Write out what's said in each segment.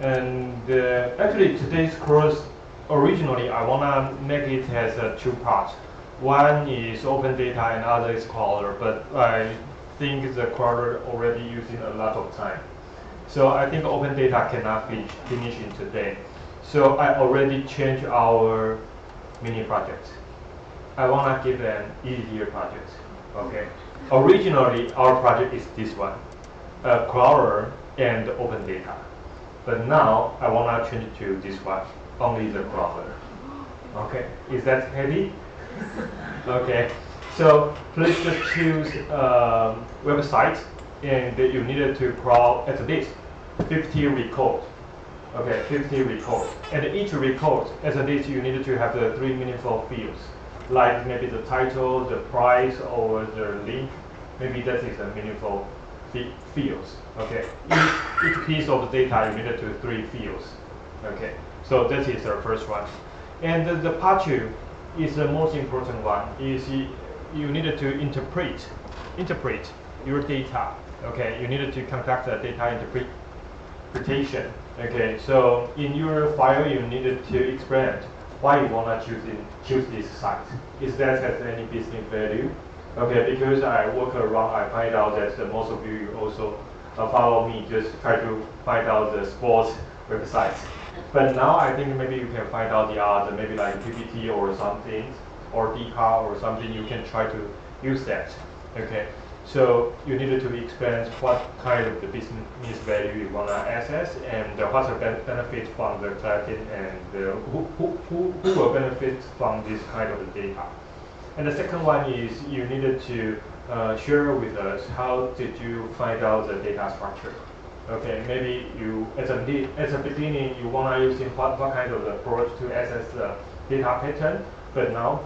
And actually today's course, originally I wanna make it as two parts. One is open data and other is crawler, but I think the crawler already using a lot of time. So I think open data cannot finish in today. So I already changed our mini project. I wanna give an easier project. Okay. Originally our project is this one, crawler and open data. But now I wanna change it to this one, only the crawler. Okay. Is that heavy? Okay. So please just choose website, and you needed to crawl at least 50 records. Okay, 50 records. And each record, at least you needed to have the 3 meaningful fields, like maybe the title, the price, or the link. Maybe that is a meaningful fields. Okay, each piece of data you needed to 3 fields. Okay, so that is the first one. And the part 2 is the most important one. Is you needed to interpret your data. Okay, you needed to conduct the data interpretation. Okay, so in your file you needed to explain why you wanna choose this site. Is that has any business value? Okay, because I work around, I find out that most of you also follow me, just try to find out the sports websites. But now I think maybe you can find out the other, maybe like PPT or something, or DCAR or something, you can try to use that. Okay, so you needed to explain what kind of the business value you want to access, and what's the benefit from the collecting, and who will benefit from this kind of data. And the second one is you needed to share with us how did you find out the data structure. Okay, maybe you at the beginning you wanna using what kind of approach to access the data pattern, but now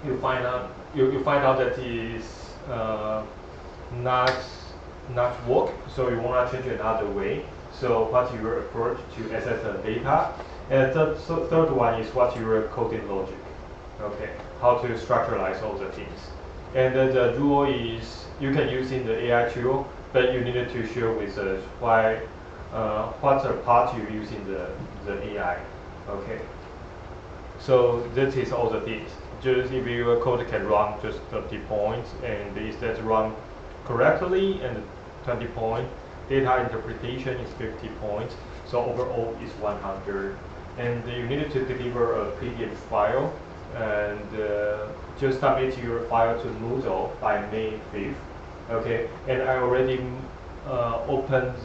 you find out that is not work, so you wanna change another way. So what's your approach to access the data? And the third one is what's your coding logic. Okay, how to structuralize all the things. And the rule is you can use in the AI tool, but you needed to share with us what's the part you use in the AI. Okay. So this is all the things. Just if your code can run just 30 points, and is that run correctly, and 20 points. Data interpretation is 50 points. So overall is 100. And you needed to deliver a PDF file, and just submit your file to Moodle by May 5th. Okay, and I already opened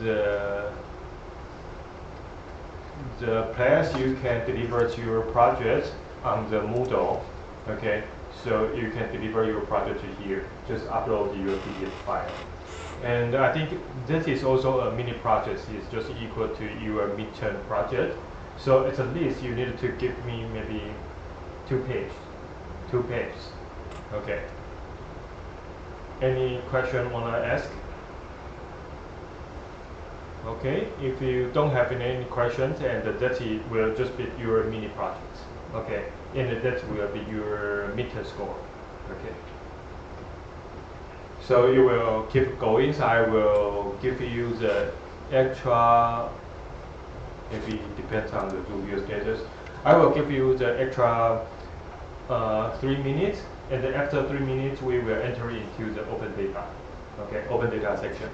the place you can deliver to your project on the Moodle. Okay, so you can deliver your project to here. Just upload your PDF file. And I think this is also a mini project. It's just equal to your midterm project. So at least you need to give me maybe 2 pages. Okay. Any question wanna ask? Okay, if you don't have any questions, and that will just be your mini project. Okay, and that will be your midterm score. Okay. So you will keep going. So I will give you the extra. Maybe it depends on the review status. I will give you the extra 3 minutes, and then after 3 minutes, we will enter into the open data. Okay, open data section.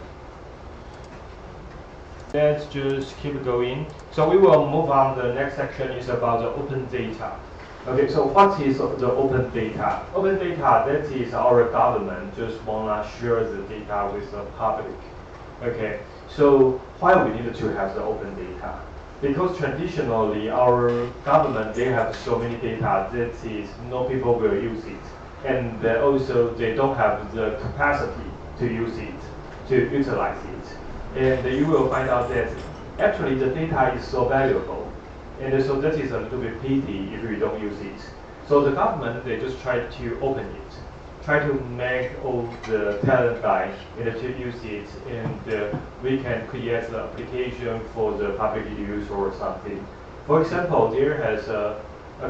Let's just keep going. So we will move on. The next section is about the open data. Okay, so what is the open data? Open data, that is our government just wanna share the data with the public. Okay, so why we need to have the open data? Because traditionally our government, they have so many data that is no people will use it, and also they don't have the capacity to use it, to utilize it. And you will find out that actually the data is so valuable, and so that is a little bit pity if we don't use it. So the government, they just try to open it, try to make all the talent guys to use it, and we can create the application for the public use or something. For example, there has a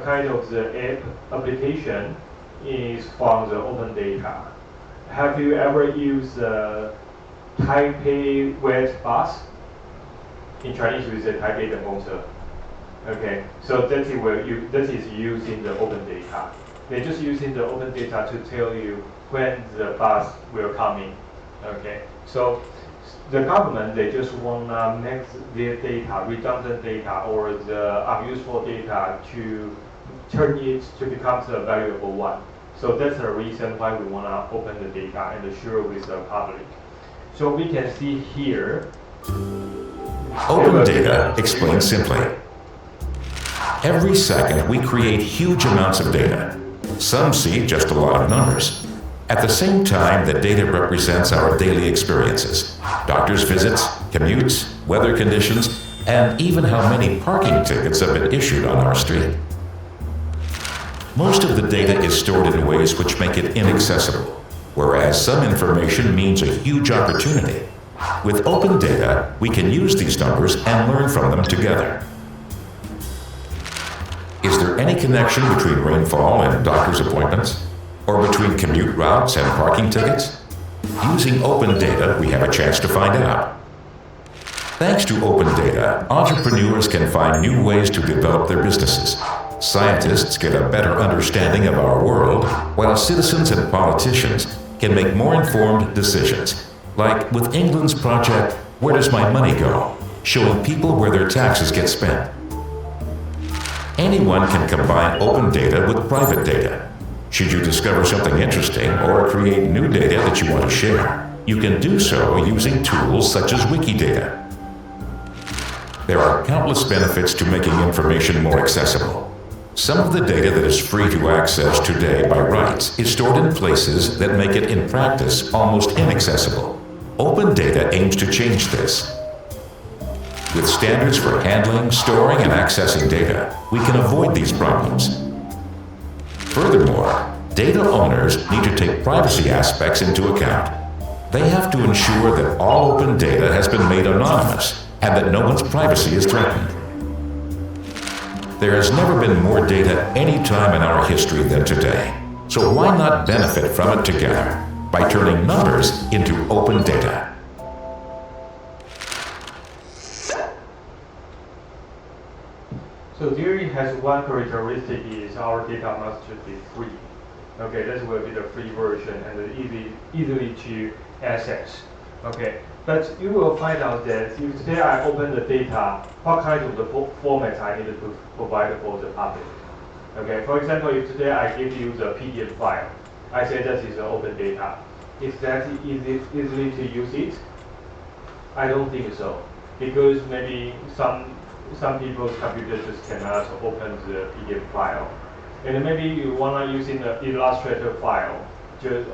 kind of the app application is from the open data. Have you ever used Taipei Wet Bus? In Chinese, we say 台北等公车. Okay, so that is using the open data. They're just using the open data to tell you when the bus will come in. Okay, so the government, they just want to make their data, redundant data, or the unuseful data, to turn it to become the valuable one. So that's the reason why we want to open the data and share with the public. So we can see here. Open data explained simply. Every second, we create huge amounts of data. Some see just a lot of numbers. At the same time, the data represents our daily experiences. Doctor's visits, commutes, weather conditions, and even how many parking tickets have been issued on our street. Most of the data is stored in ways which make it inaccessible, whereas some information means a huge opportunity. With open data, we can use these numbers and learn from them together. Is there any connection between rainfall and doctor's appointments? Or between commute routes and parking tickets? Using open data, we have a chance to find out. Thanks to open data, entrepreneurs can find new ways to develop their businesses. Scientists get a better understanding of our world, while citizens and politicians can make more informed decisions. Like with England's project, Where Does My Money Go?, showing people where their taxes get spent. Anyone can combine open data with private data. Should you discover something interesting or create new data that you want to share, you can do so using tools such as Wikidata. There are countless benefits to making information more accessible. Some of the data that is free to access today by rights is stored in places that make it in practice almost inaccessible. Open data aims to change this. With standards for handling, storing, and accessing data, we can avoid these problems. Furthermore, data owners need to take privacy aspects into account. They have to ensure that all open data has been made anonymous and that no one's privacy is threatened. There has never been more data any time in our history than today, so why not benefit from it together by turning numbers into open data? So theory has one characteristic is our data must be free. Okay, this will be the free version and easily to access. Okay, but you will find out that if today I open the data, what kind of the formats I need to provide for the public. Okay, for example, if today I give you the PDF file, I say that is open data. Is that easily to use it? I don't think so, because maybe some people's computers just cannot open the PDF file. And maybe you want to use in the Illustrator file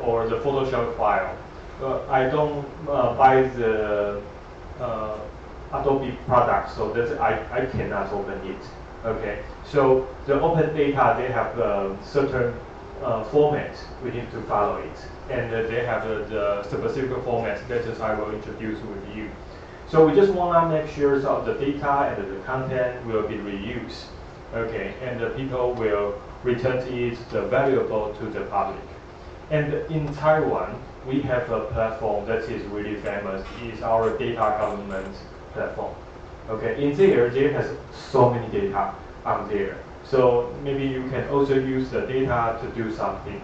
or the Photoshop file. I don't buy the Adobe product, so that I cannot open it. Okay, so the open data, they have certain formats we need to follow it. And they have the specific formats that is I will introduce with you. So we just want to make sure that the data and the content will be reused, okay, and the people will return it valuable to the public. And in Taiwan, we have a platform that is really famous. It's our data government platform. Okay, in there has so many data on there. So maybe you can also use the data to do something.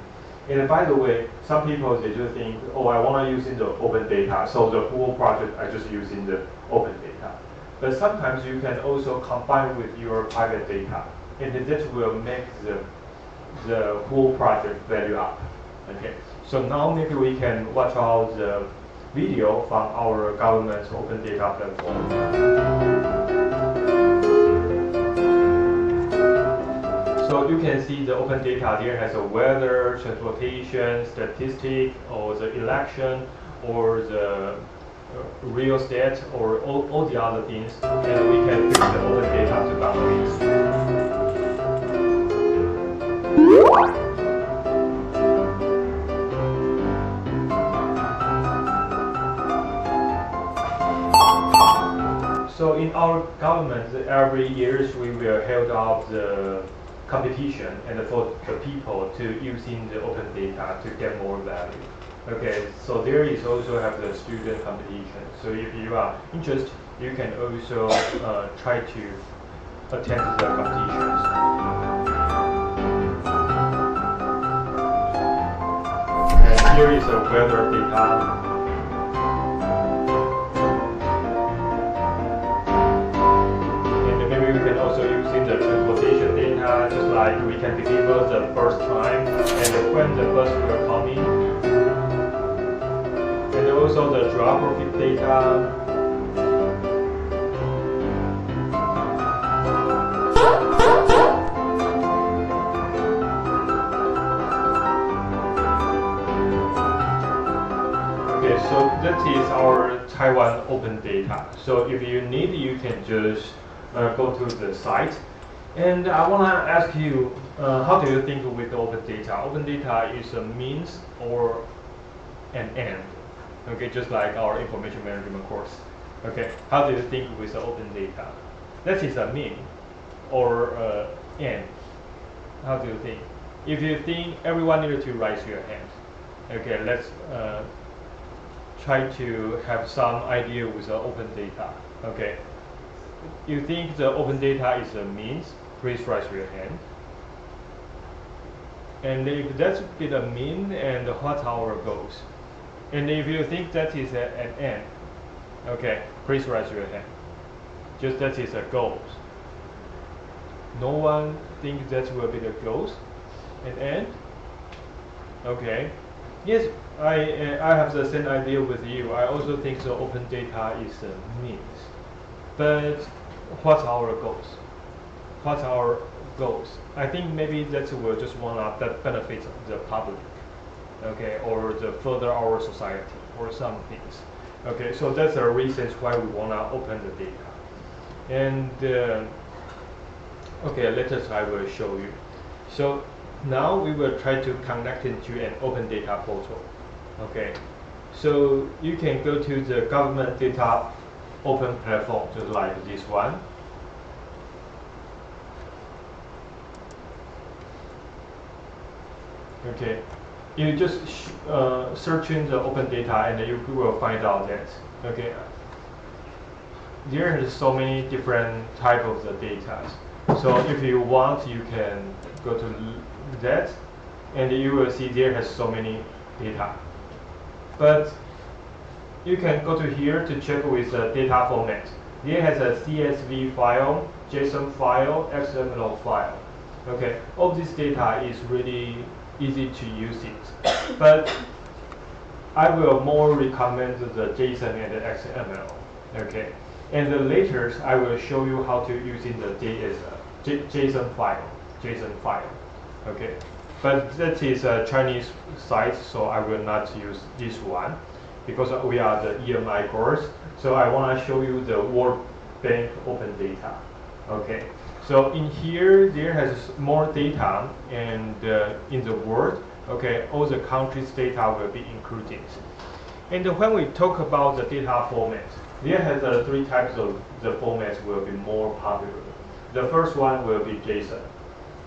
And by the way, some people, they just think, oh, I want to use in the open data, so the whole project I just use in the open data. But sometimes you can also combine with your private data, and that will make the whole project value up. Okay. So now maybe we can watch out the video from our government's open data platform. So you can see the open data there has a weather, transportation, statistic, or the election, or the real estate, or all the other things, and we can use the open data to download it. So in our government, every year we will hold out the competition and for the people to using the open data to get more value. Okay, so there is also have the student competition. So if you are interested, you can also try to attend the competitions. And here is a weather data. We can also use the transportation data, just like we can deliver the bus time and when the bus will come in. And also the geographic data. Okay, so that is our Taiwan open data. So if you need, you can just go to the site. And I want to ask you, how do you think with open data? Open data is a means or an end? Okay, just like our information management course. Okay, how do you think with the open data? That is a mean or end? How do you think? If you think, everyone needs to raise your hand. Okay, let's try to have some idea with the open data. Okay. You think the open data is a means, please raise your hand. And if that's a mean, and what our goals? And if you think that is an end, okay, please raise your hand. Just that is a goals. No one thinks that will be the goals, an end? Okay. Yes, I have the same idea with you. I also think the open data is a means. But what's our goals? What's our goals? I think maybe that we just want that benefits the public, okay, or the further our society or some things. Okay, so that's the reasons why we want to open the data. And okay, later I will show you. So now we will try to connect into an open data portal. Okay, so you can go to the government data open platform, just like this one. Okay, you just search in the open data and you will find out that, okay, there are so many different type of the data. So if you want, you can go to that and you will see there has so many data. But you can go to here to check with the data format. There has a CSV file, JSON file, XML file. Okay, all this data is really easy to use it. But I will more recommend the JSON and the XML. Okay, and later I will show you how to using the JSON file. Okay, but that is a Chinese site, so I will not use this one, because we are the EMI course. So I want to show you the World Bank open data. Okay, so in here there has more data, and in the world, okay, all the countries' data will be included. And when we talk about the data format, there has three types of the formats will be more popular. The first one will be JSON,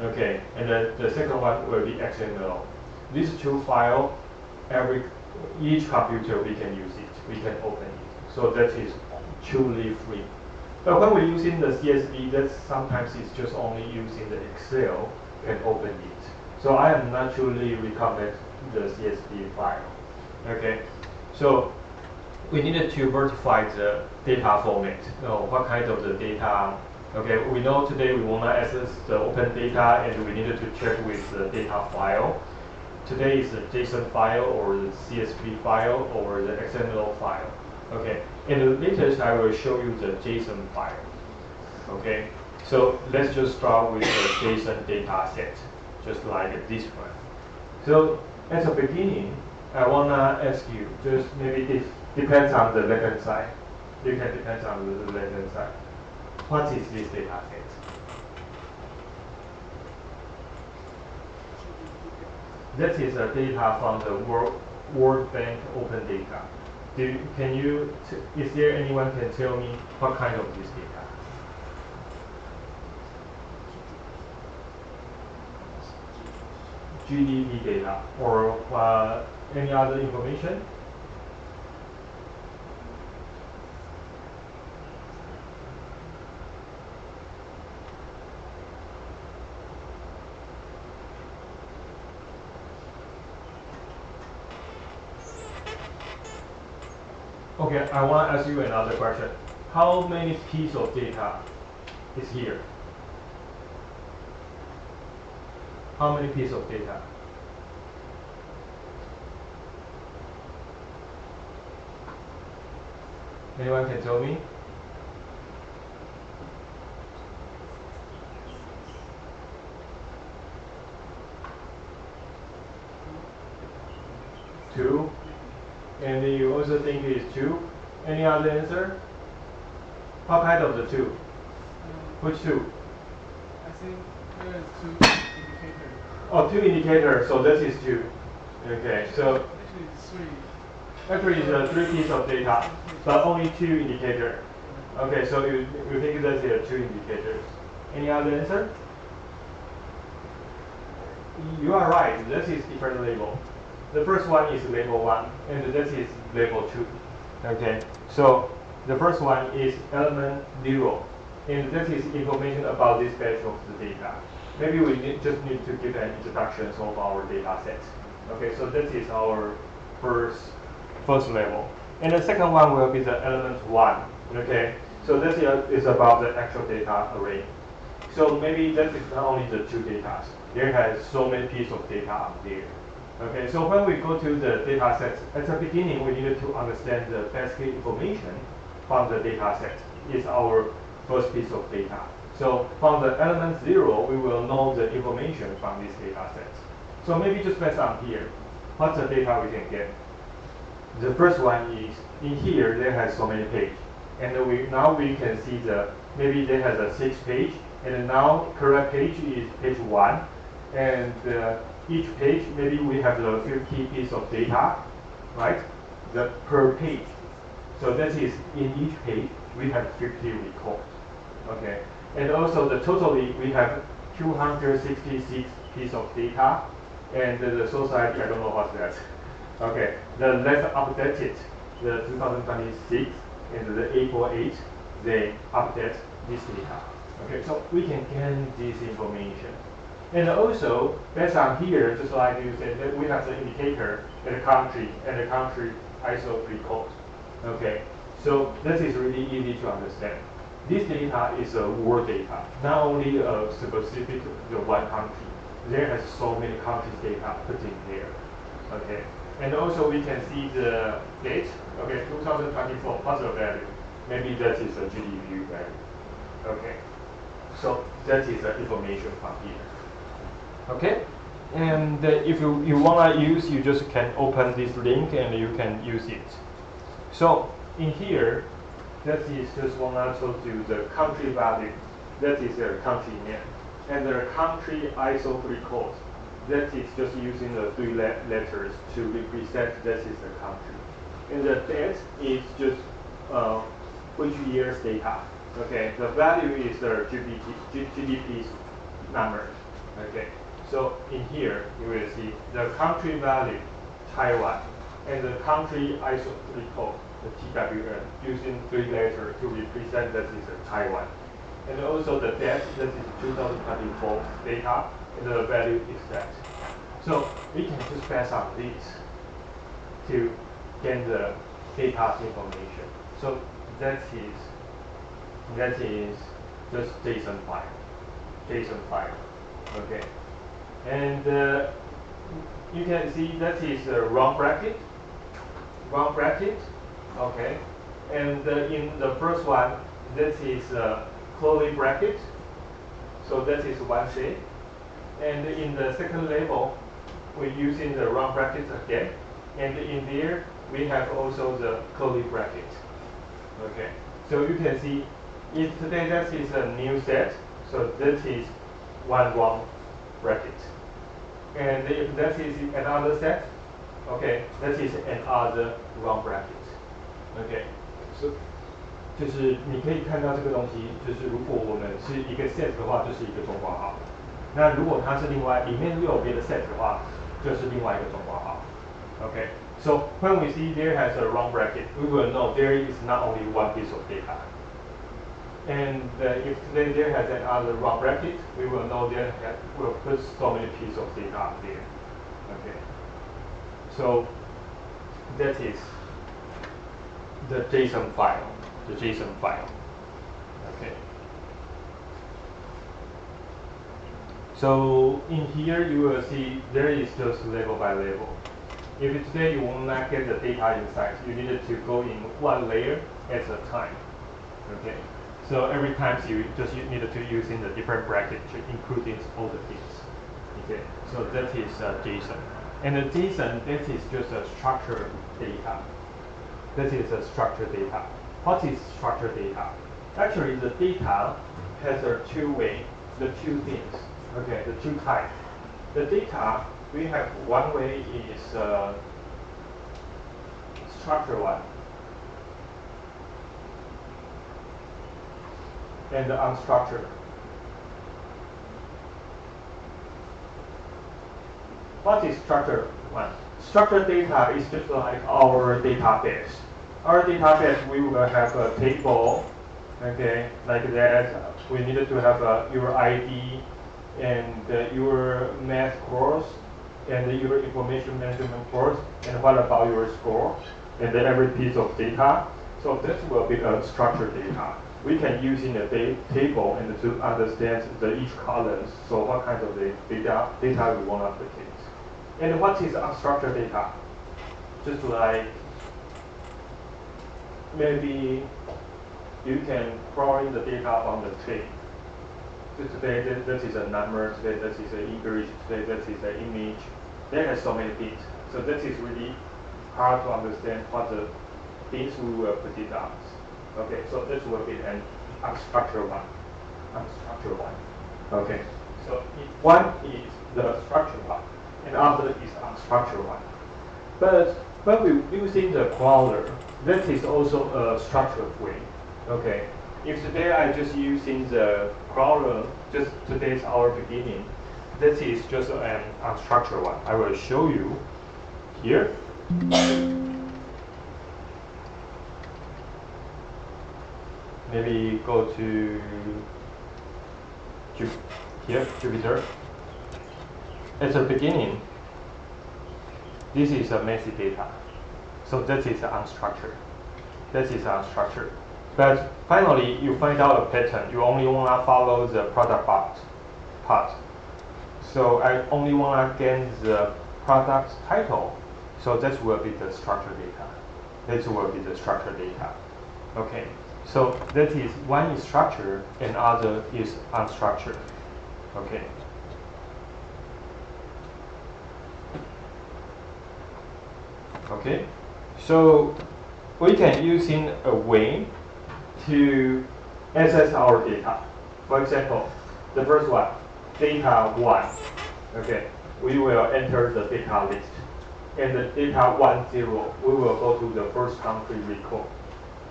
okay, and the second one will be XML. These two files, each computer we can use it, we can open it. So that is truly free. But when we're using the CSV, that sometimes it's just only using the Excel and open it. So I am not truly recommend the CSV file. Okay, so we needed to verify the data format. What kind of the data? Okay, we know today we want to access the open data, and we needed to check with the data file. Today is the JSON file or the CSV file or the XML file. Okay, and later I will show you the JSON file. Okay, so let's just start with the JSON data set, just like this one. So at the beginning, I want to ask you, just maybe this depends on the left-hand side. You can depend on the left-hand side. What is this data set? That is data from the World Bank open data. Is there anyone can tell me what kind of this data? GDP data or any other information? Okay, I want to ask you another question. How many pieces of data is here? How many pieces of data? Anyone can tell me? Two. And you also think it is two? Any other answer? What kind of the two? Which two? I think there is two indicators. Oh, two indicators, so this is two. Okay, so Actually, it's three. actually it's three pieces of data, but only two indicators. Okay, so you think that there are two indicators. Any other answer? You are right, this is different label. The first one is label 1, and this is label 2. Okay, so the first one is element 0, and this is information about this batch of the data. Maybe we just need to give an introduction of our data set. Okay, so this is our first level. And the second one will be the element 1. Okay, so this is about the actual data array. So maybe that is not only the two data. There has so many pieces of data up there. Okay, so when we go to the data set, at the beginning we needed to understand the basic information from the data set is our first piece of data. So from the element 0, we will know the information from this data set. So maybe just based on here, what's the data we can get? The first one is, in here, there has so many pages. And now we can see maybe there has a 6 page, and now correct page is page 1. And each page, maybe we have the 50 pieces of data, right? Per page. So that is, in each page, we have 50 records. Okay. And also totally, we have 266 pieces of data. And the society, I don't know what's that. Okay. The last updated, the 2026, and the April 8, they update this data. Okay, so we can gain this information. And also, based on here, just like you said, that we have the indicator and the country ISO code. Okay, so this is really easy to understand. This data is a world data, not only a specific one country. There has so many countries data put in there. Okay, and also we can see the date. Okay, 2024, what's the value? Maybe that is a GDP value. Okay, so that is the information from here. Okay, and if you want to use, you just can open this link and you can use it. So in here, that is just one I told you the country value. That is their country name. And their country ISO 3 code. That is just using the 3 letters to represent this is the country. And the date is just which year's data. Okay, the value is the GDP number. Okay, so in here you will see the country value, Taiwan, and the country ISO 3 code, the TWN, using 3 letters to represent that is Taiwan. And also the date, that is 2024 data, and the value is that. So we can just pass on this to get the data information. So that is just JSON file. Okay, and you can see that is a round bracket. Okay, and in the first one, that is a curly bracket. So that is one shape. And in the second level, we're using the round bracket again. And in there, we have also the curly bracket. Okay, so you can see if today that is a new set, so that is one round bracket. And if that is another set, okay, that is another round bracket. Okay, so 就是你可以看到这个东西，就是如果我们是一个 set 的话，就是一个中括号。那如果它是另外里面又有别的 set 的话，就是另外一个中括号。Okay, so when we see there has a round bracket, we will know there is not only one piece of data. And if there has another round bracket, we will know we'll put so many pieces of data up there. Okay, so that is the JSON file. The JSON file. Okay. So in here you will see there is just level by level. If today you will not get the data inside, you needed to go in one layer at a time. Okay. So every time you needed to use in the different bracket to include all the things. Okay. So that is JSON. And the JSON, that is just a structured data. That is a structured data. What is structured data? Actually, the data has a two-way, the two things. Okay, the two types. The data, we have one way is structured one, and the unstructured. What is structured one? Structured data is just like our database. Our database, we will have a table, okay, like that. We needed to have your ID and your math course and your information management course, and what about your score and every piece of data. So this will be a structured data. We can use in a table and to understand each column. So what kind of data we want to applicate. And what is unstructured data? Just like maybe you can crawl in the data from the tree. So today that is a number, today that is an English, today that is an image. There are so many things. So that is really hard to understand what the things we will put it down. Okay, so this will be an unstructured one. Unstructured one. Okay. So one is the structured one, and other is unstructured one. But when we using the crawler, that is also a structured way. Okay. If today I just using the crawler, just today's our beginning, this is just an unstructured one. I will show you here. Maybe go to here, Jupyter. At the beginning, this is a messy data. So that is unstructured. That is unstructured. But finally, you find out a pattern. You only want to follow the product part. So I only want to get the product title. So that will be the structured data. That will be the structured data. Okay. So that is one is structured and other is unstructured. Okay. Okay. So we can using a way to access our data. For example, the first one, data 1. Okay, we will enter the data list. And the data 10, we will go to the first country record.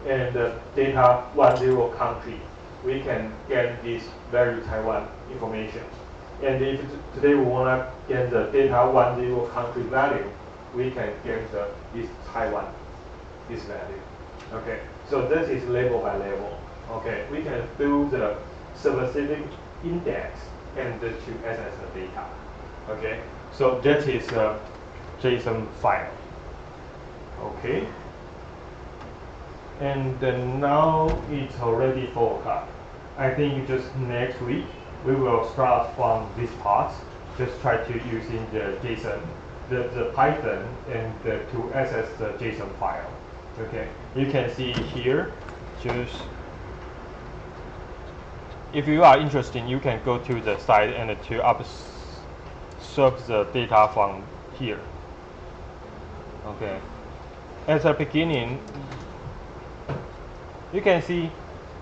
And the data 10 country, we can get this value Taiwan information. And if today we want to get the data 10 country value, we can get this Taiwan, this value. Okay, so this is level by level. Okay, we can do the specific index and to access the data. Okay, so that is a JSON file. Okay, and then now it's already 4 o'clock. I think just next week we will start from this part. Just try to using the JSON, the Python, and to access the JSON file. Okay, you can see here. Just if you are interested, you can go to the site and to observe the data from here. Okay, at the beginning, you can see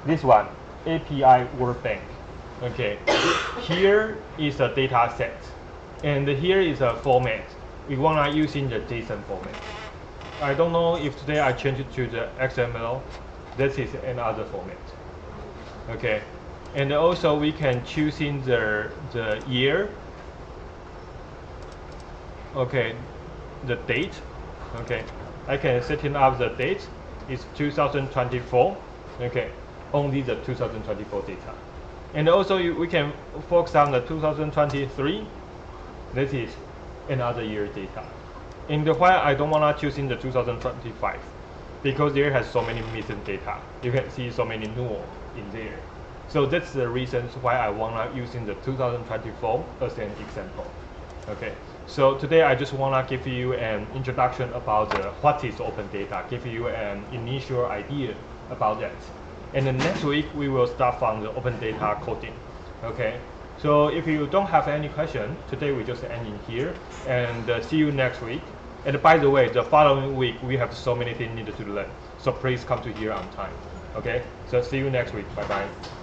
this one, API World Bank. Okay, here is a data set, and here is a format. We wanna using the JSON format. I don't know if today I change it to the XML. This is another format. Okay, and also we can choose in the year. Okay, the date. Okay, I can setting up the date. It's 2024. Okay, only the 2024 data. And also we can focus on the 2023. This is another year data. And while I don't want to choose in the 2025. because there has so many missing data. You can see so many null in there. So that's the reasons why I wanna using the 2024 as an example. Okay. So today I just wanna give you an introduction about what is open data, give you an initial idea about that. And then next week we will start from the open data coding. Okay. So if you don't have any question, today we just end in here and see you next week. And by the way, the following week we have so many things needed to learn. So please come to here on time. Okay. So see you next week. Bye bye.